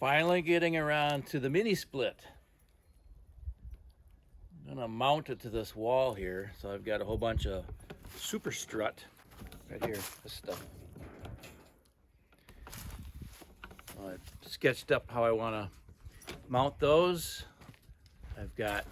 Finally getting around to the mini split. I'm gonna mount it to this wall here. So I've got a whole bunch of super strut right here, this stuff. I sketched up how I wanna mount those. I've got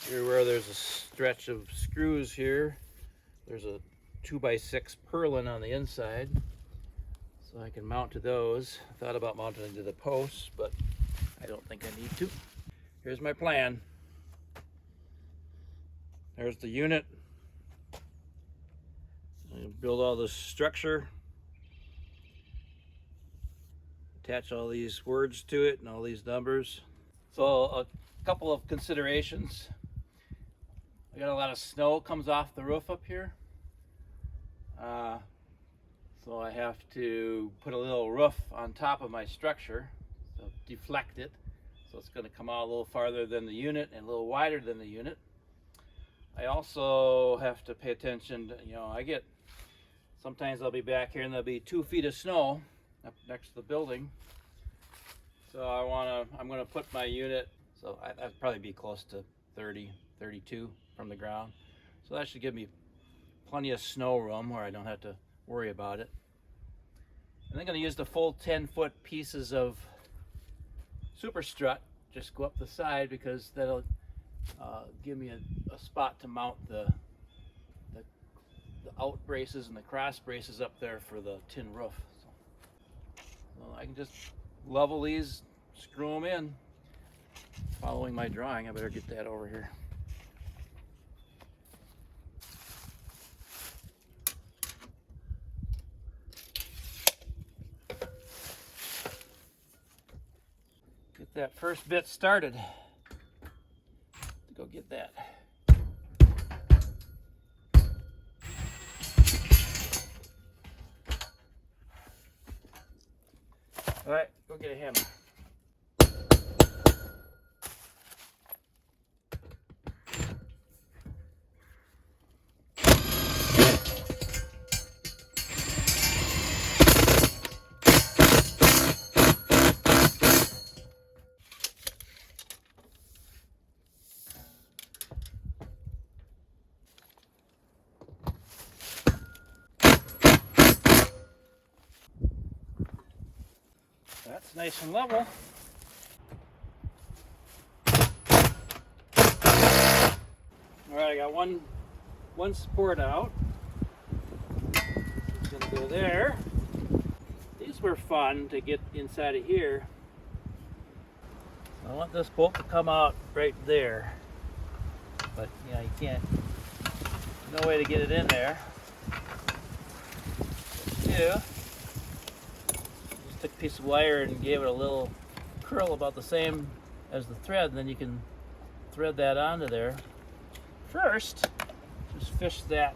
here where there's a stretch of screws here. There's a 2x6 purlin on the inside. So I can mount to those. I thought about mounting it to the posts, but I don't think I need to. Here's my plan. There's the unit. I build all this structure, attach all these words to it and all these numbers. So a couple of considerations. I got a lot of snow comes off the roof up here. So I have to put a little roof on top of my structure, so deflect it. So it's going to come out a little farther than the unit and a little wider than the unit. I also have to pay attention to, sometimes I'll be back here and there'll be 2 feet of snow up next to the building. So I'm going to put my unit, so I'd probably be close to 30, 32 from the ground. So that should give me plenty of snow room where I don't have to worry about it. And I'm going to use the full 10-foot pieces of super strut, just go up the side, because that'll give me a spot to mount the out braces and the cross braces up there for the tin roof. So I can just level these, screw them in. Following my drawing, I better get that over here. Get that first bit started. Go get that. All right, go get a hammer. That's nice and level. All right, I got one support out. It's gonna go there. These were fun to get inside of here. I want this bolt to come out right there, but you can't. No way to get it in there. Yeah. Took a piece of wire and gave it a little curl about the same as the thread, and then you can thread that onto there. First, just fish that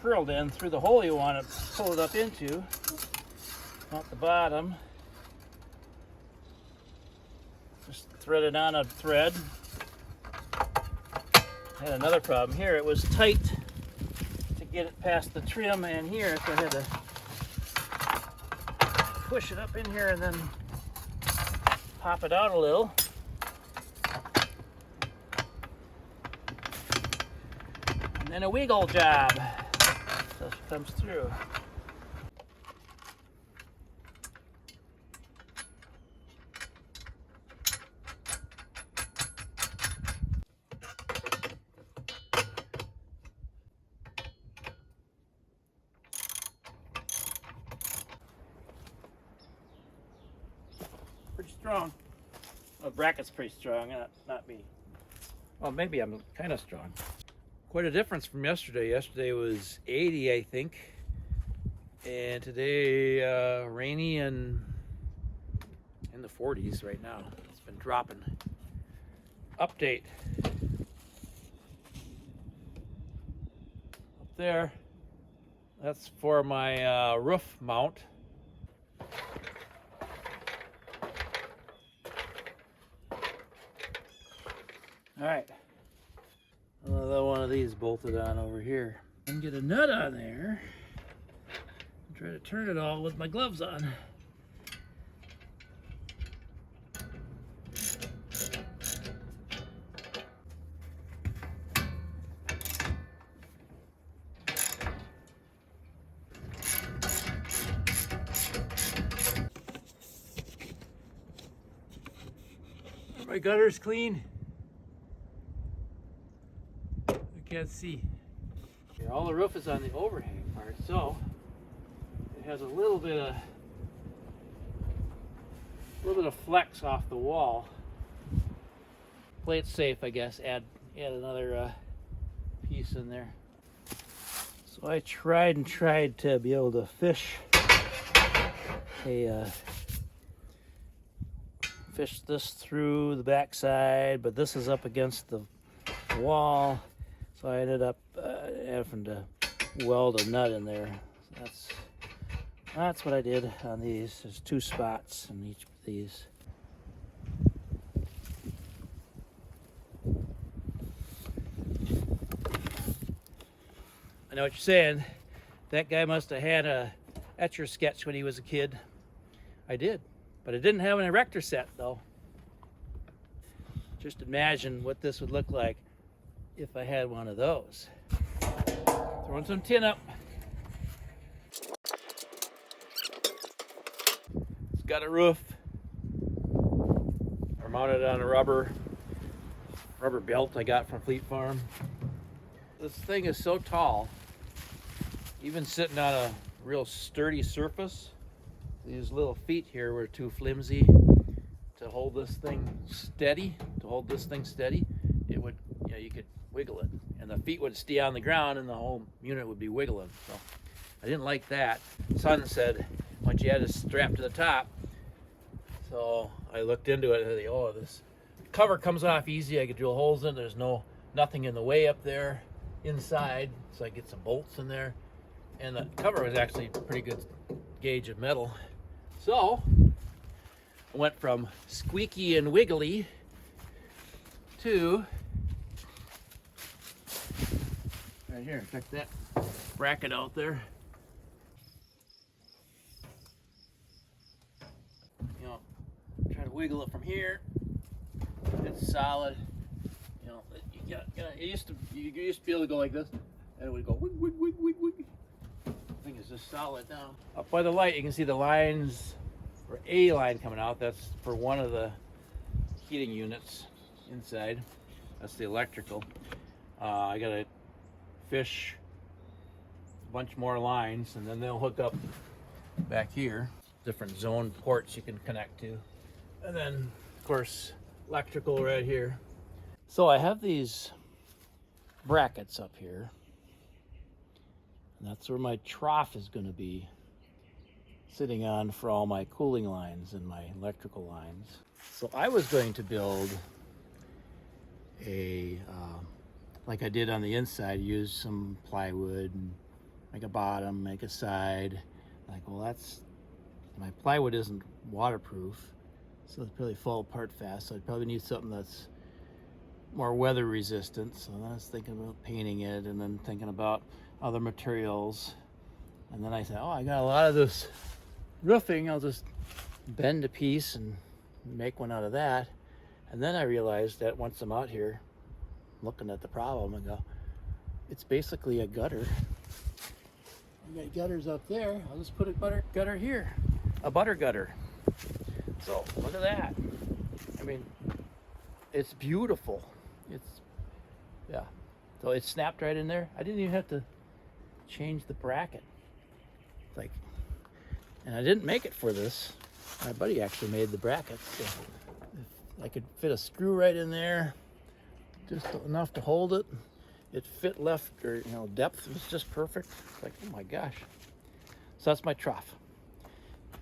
curled in through the hole you want to pull it up into, out the bottom. Just thread it on a thread. I had another problem here. It was tight to get it past the trim and here, so I had to push it up in here and then pop it out a little. And then a wiggle job so it comes through. Pretty strong. Well, the bracket's pretty strong, not me. Well, maybe I'm kind of strong. Quite a difference from yesterday. Yesterday was 80, I think. And today, rainy and in the 40s right now. It's been dropping. Update. Up there, that's for my roof mount. All right, another one of these bolted on over here. And get a nut on there and try to turn it all with my gloves on. My gutter's clean. I can't see. Here, all the roof is on the overhang part, so it has a little bit of flex off the wall. Play it safe, I guess. Add another piece in there. So I tried to be able to fish this through the backside, but this is up against the wall, so I ended up having to weld a nut in there. So that's what I did on these. There's 2 spots in each of these. I know what you're saying. That guy must have had a Etch-a-Sketch when he was a kid. I did, but I didn't have an erector set though. Just imagine what this would look like if I had one of those. Throwing some tin up. It's got a roof. I mounted it on a rubber belt I got from Fleet Farm. This thing is so tall, even sitting on a real sturdy surface, these little feet here were too flimsy to hold this thing steady. It would, you could wiggle it, and the feet would stay on the ground, and the whole unit would be wiggling. So I didn't like that. Son said once you had a strap to the top. So I looked into it, and I thought, oh, this cover comes off easy. I could drill holes in. There's nothing in the way up there inside, so I get some bolts in there. And the cover was actually a pretty good gauge of metal. So I went from squeaky and wiggly to right here. Check that bracket out there. Try to wiggle it from here. It's solid. You used to be able to go like this, and it would go wig, wig, wig, wig, wig. The thing is just solid now. Up by the light, you can see the lines, or a line coming out. That's for one of the heating units inside. That's the electrical. I gotta fish a bunch more lines, and then they'll hook up back here. Different zone ports you can connect to. And then, of course, electrical right here. So I have these brackets up here. And that's where my trough is going to be sitting on for all my cooling lines and my electrical lines. So I was going to build like I did on the inside, use some plywood and make a bottom, make a side. Like, well, my plywood isn't waterproof, so it'll probably fall apart fast. So I'd probably need something that's more weather resistant. So then I was thinking about painting it, and then thinking about other materials. And then I said, oh, I got a lot of this roofing. I'll just bend a piece and make one out of that. And then I realized that once I'm out here looking at the problem, I go, it's basically a gutter. I got gutters up there. I'll just put a gutter here, a butter gutter. So look at that. I mean, it's beautiful. Yeah. So it snapped right in there. I didn't even have to change the bracket. And I didn't make it for this. My buddy actually made the bracket. So I could fit a screw right in there, just enough to hold it. It fit left, or depth was just perfect. It's like, oh my gosh. So that's my trough.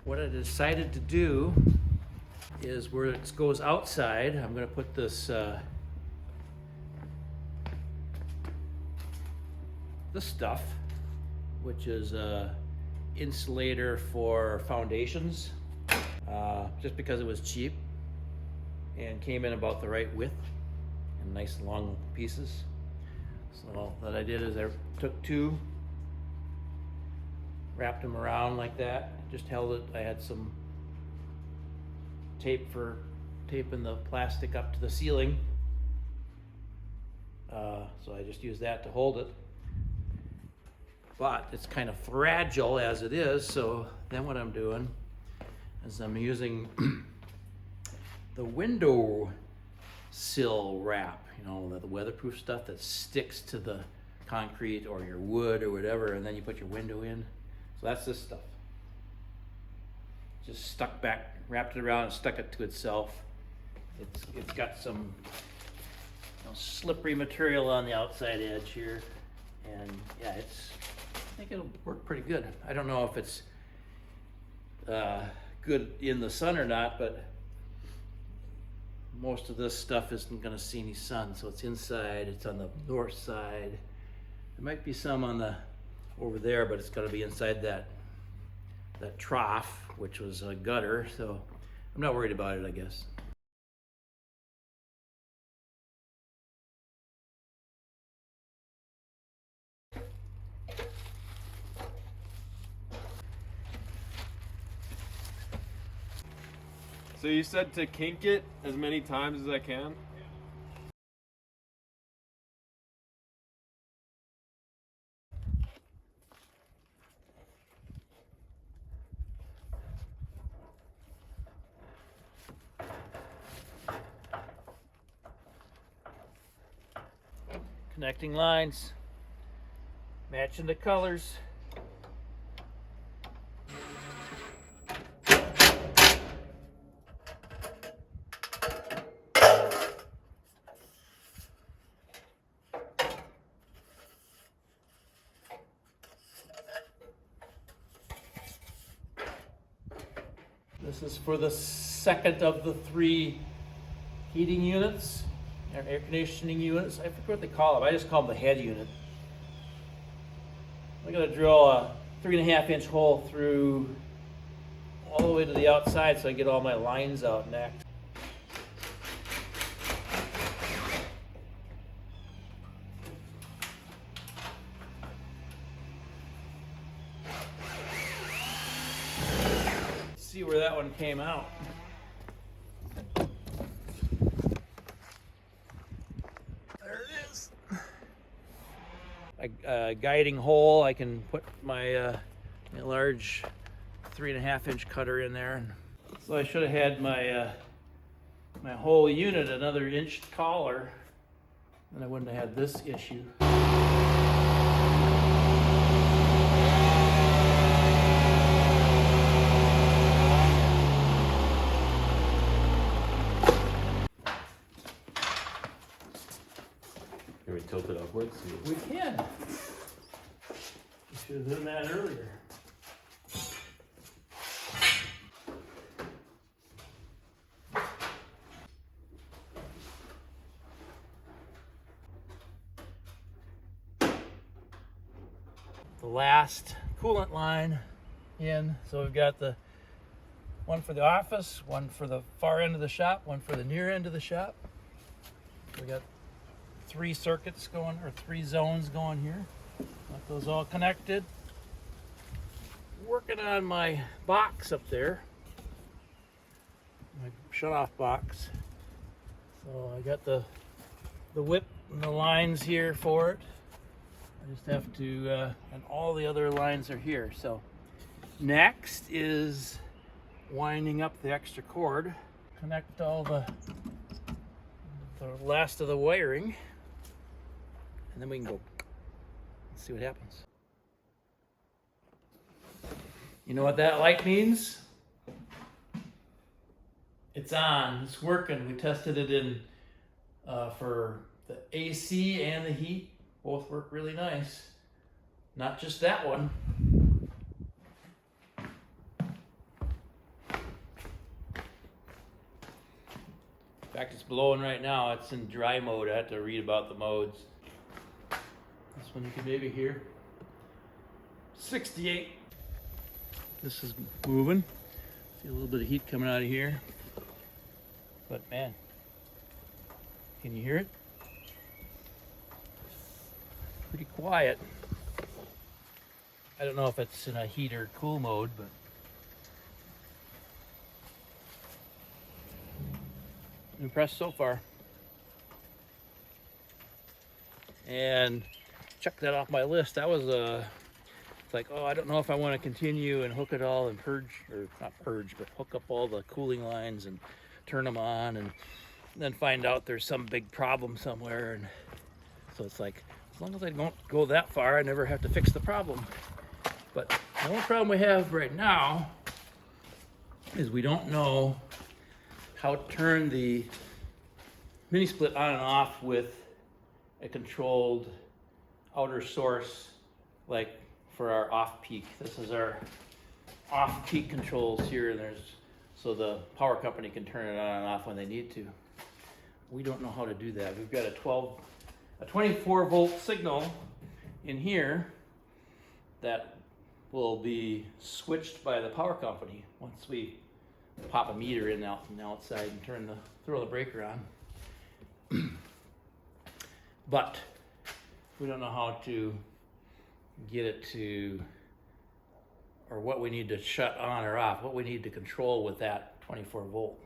What I decided to do is where it goes outside, I'm going to put this stuff, which is insulator for foundations, just because it was cheap and came in about the right width and nice long pieces. So what I did is I took 2, wrapped them around like that, just held it. I had some tape for taping the plastic up to the ceiling, so I just used that to hold it. But it's kind of fragile as it is, so then what I'm doing is I'm using the window sill wrap, you know, the weatherproof stuff that sticks to the concrete or your wood or whatever, and then you put your window in. So that's this stuff. Just stuck back, wrapped it around and stuck it to itself. It's got some, you know, slippery material on the outside edge here, and yeah, I think it'll work pretty good. I don't know if it's good in the sun or not, but most of this stuff isn't going to see any sun, so it's inside. It's on the north side. There might be some on the over there, but it's going to be inside that trough, which was a gutter, so I'm not worried about it, I guess. So you said to kink it as many times as I can? Connecting lines, matching the colors. This is for the second of the 3 heating units, or air conditioning units. I forget what they call them. I just call them the head unit. I'm going to drill a 3.5-inch hole through all the way to the outside so I get all my lines out next. See where that one came out. There it is. A guiding hole. I can put my large 3.5-inch cutter in there. So I should have had my my whole unit another inch taller, and I wouldn't have had this issue. Can we tilt it upwards? We can. We should have done that earlier. The last coolant line in. So we've got the one for the office, one for the far end of the shop, one for the near end of the shop. We got 3 circuits going, or 3 zones going here. Got those all connected. Working on my box up there, my shut-off box. So I got the whip and the lines here for it. I just have to, and all the other lines are here. So next is winding up the extra cord, connect all the last of the wiring, and then we can go see what happens. You know what that light means? It's on, it's working. We tested it in for the AC and the heat. Both work really nice. Not just that one. In fact, it's blowing right now. It's in dry mode. I have to read about the modes. This one you can maybe hear. 68. This is moving. See a little bit of heat coming out of here. But man, can you hear it? Pretty quiet. I don't know if it's in a heat or cool mode, but I'm impressed so far. And check that off my list. That was it's like, oh, I don't know if I want to continue and hook it all and purge, or not purge, but hook up all the cooling lines and turn them on. And then find out there's some big problem somewhere. And so it's like, as long as I don't go that far, I never have to fix the problem. But the only problem we have right now is we don't know how to turn the mini split on and off with a controlled outer source, like for our off-peak. This is our off-peak controls here, and so the power company can turn it on and off when they need to. We don't know how to do that. We've got a 24 volt signal in here that will be switched by the power company once we pop a meter in out from the outside and throw the breaker on. But we don't know how to get it to, or what we need to shut on or off, what we need to control with that 24 volt.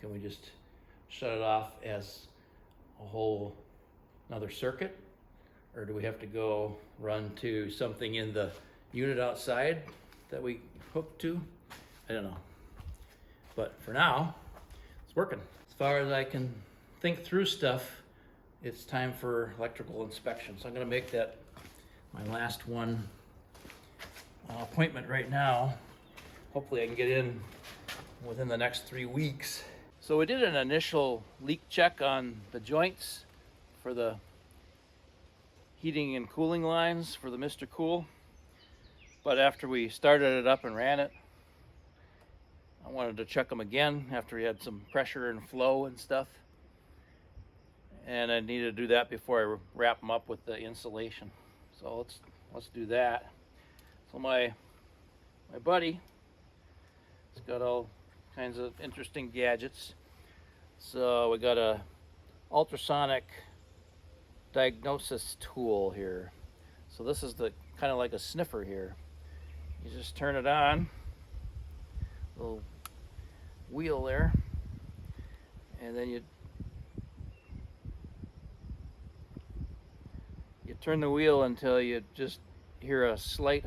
Can we just shut it off as a whole another circuit? Or do we have to go run to something in the unit outside that we hook to? I don't know. But for now, it's working. As far as I can think through stuff, it's time for electrical inspection. So I'm gonna make that my last one appointment right now. Hopefully I can get in within the next 3 weeks. So we did an initial leak check on the joints for the heating and cooling lines for the Mr. Cool. But after we started it up and ran it, I wanted to check them again after we had some pressure and flow and stuff. And I needed to do that before I wrap them up with the insulation. So let's do that. So my buddy has got all kinds of interesting gadgets. So we got a ultrasonic diagnosis tool here. So this is the kind of like a sniffer here. You just turn it on, little wheel there, and then you turn the wheel until you just hear a slight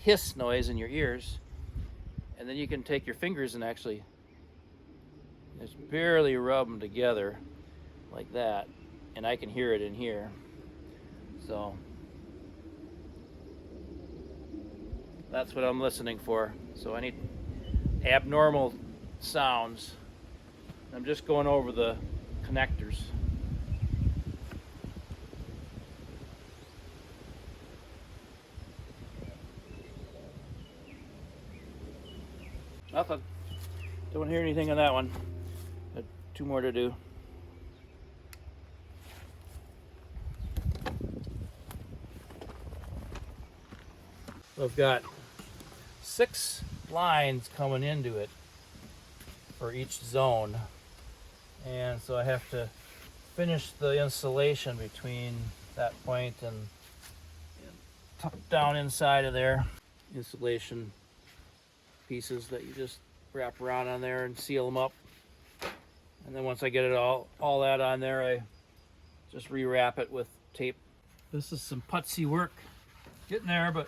hiss noise in your ears, and then you can take your fingers and actually just barely rub them together like that, and I can hear it in here. So that's what I'm listening for. So any abnormal sounds, I'm just going over the connectors. Nothing. Don't hear anything on that one. Got 2 more to do. So I've got 6 lines coming into it for each zone. And so I have to finish the insulation between that point and tuck down inside of there. Insulation pieces that you just wrap around on there and seal them up. And then once I get it all that on there, I just rewrap it with tape. This is some putsy work. Getting there, but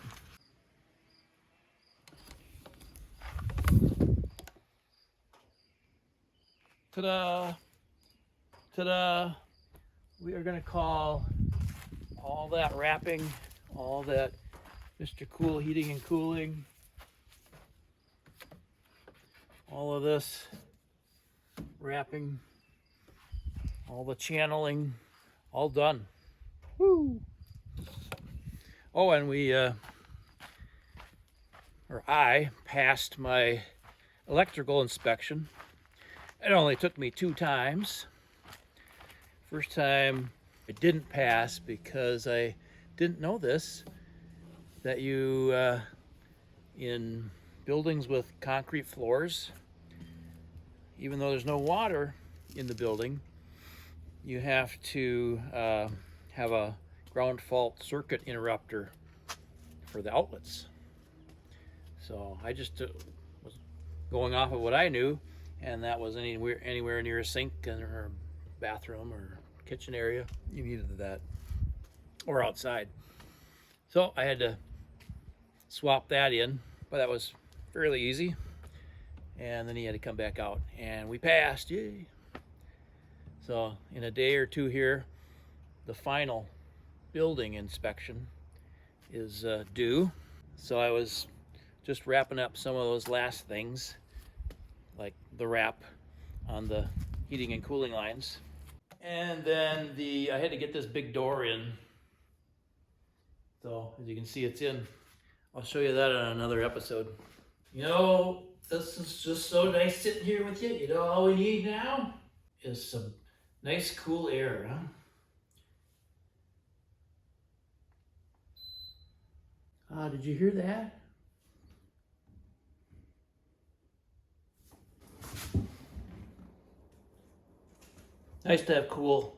ta-da! Ta-da! We are gonna call all that wrapping, all that Mr. Cool heating and cooling, all of this wrapping, all the channeling, all done. Woo! Oh, and I passed my electrical inspection. It only took me 2 times. First time I didn't pass because I didn't know this, that you, in buildings with concrete floors, even though there's no water in the building, you have to have a ground fault circuit interrupter for the outlets. So I just was going off of what I knew, and that was anywhere near a sink or bathroom or kitchen area, you needed that, or outside. So I had to swap that in, but that was fairly easy. and then he had to come back out, and we passed, yay. So in a day or two here, the final building inspection is due. So I was just wrapping up some of those last things, like the wrap on the heating and cooling lines. And then I had to get this big door in. So as you can see, it's in. I'll show you that on another episode. You know, this is just so nice sitting here with you. You know, all we need now is some nice cool air, huh? Did you hear that? Nice to have cool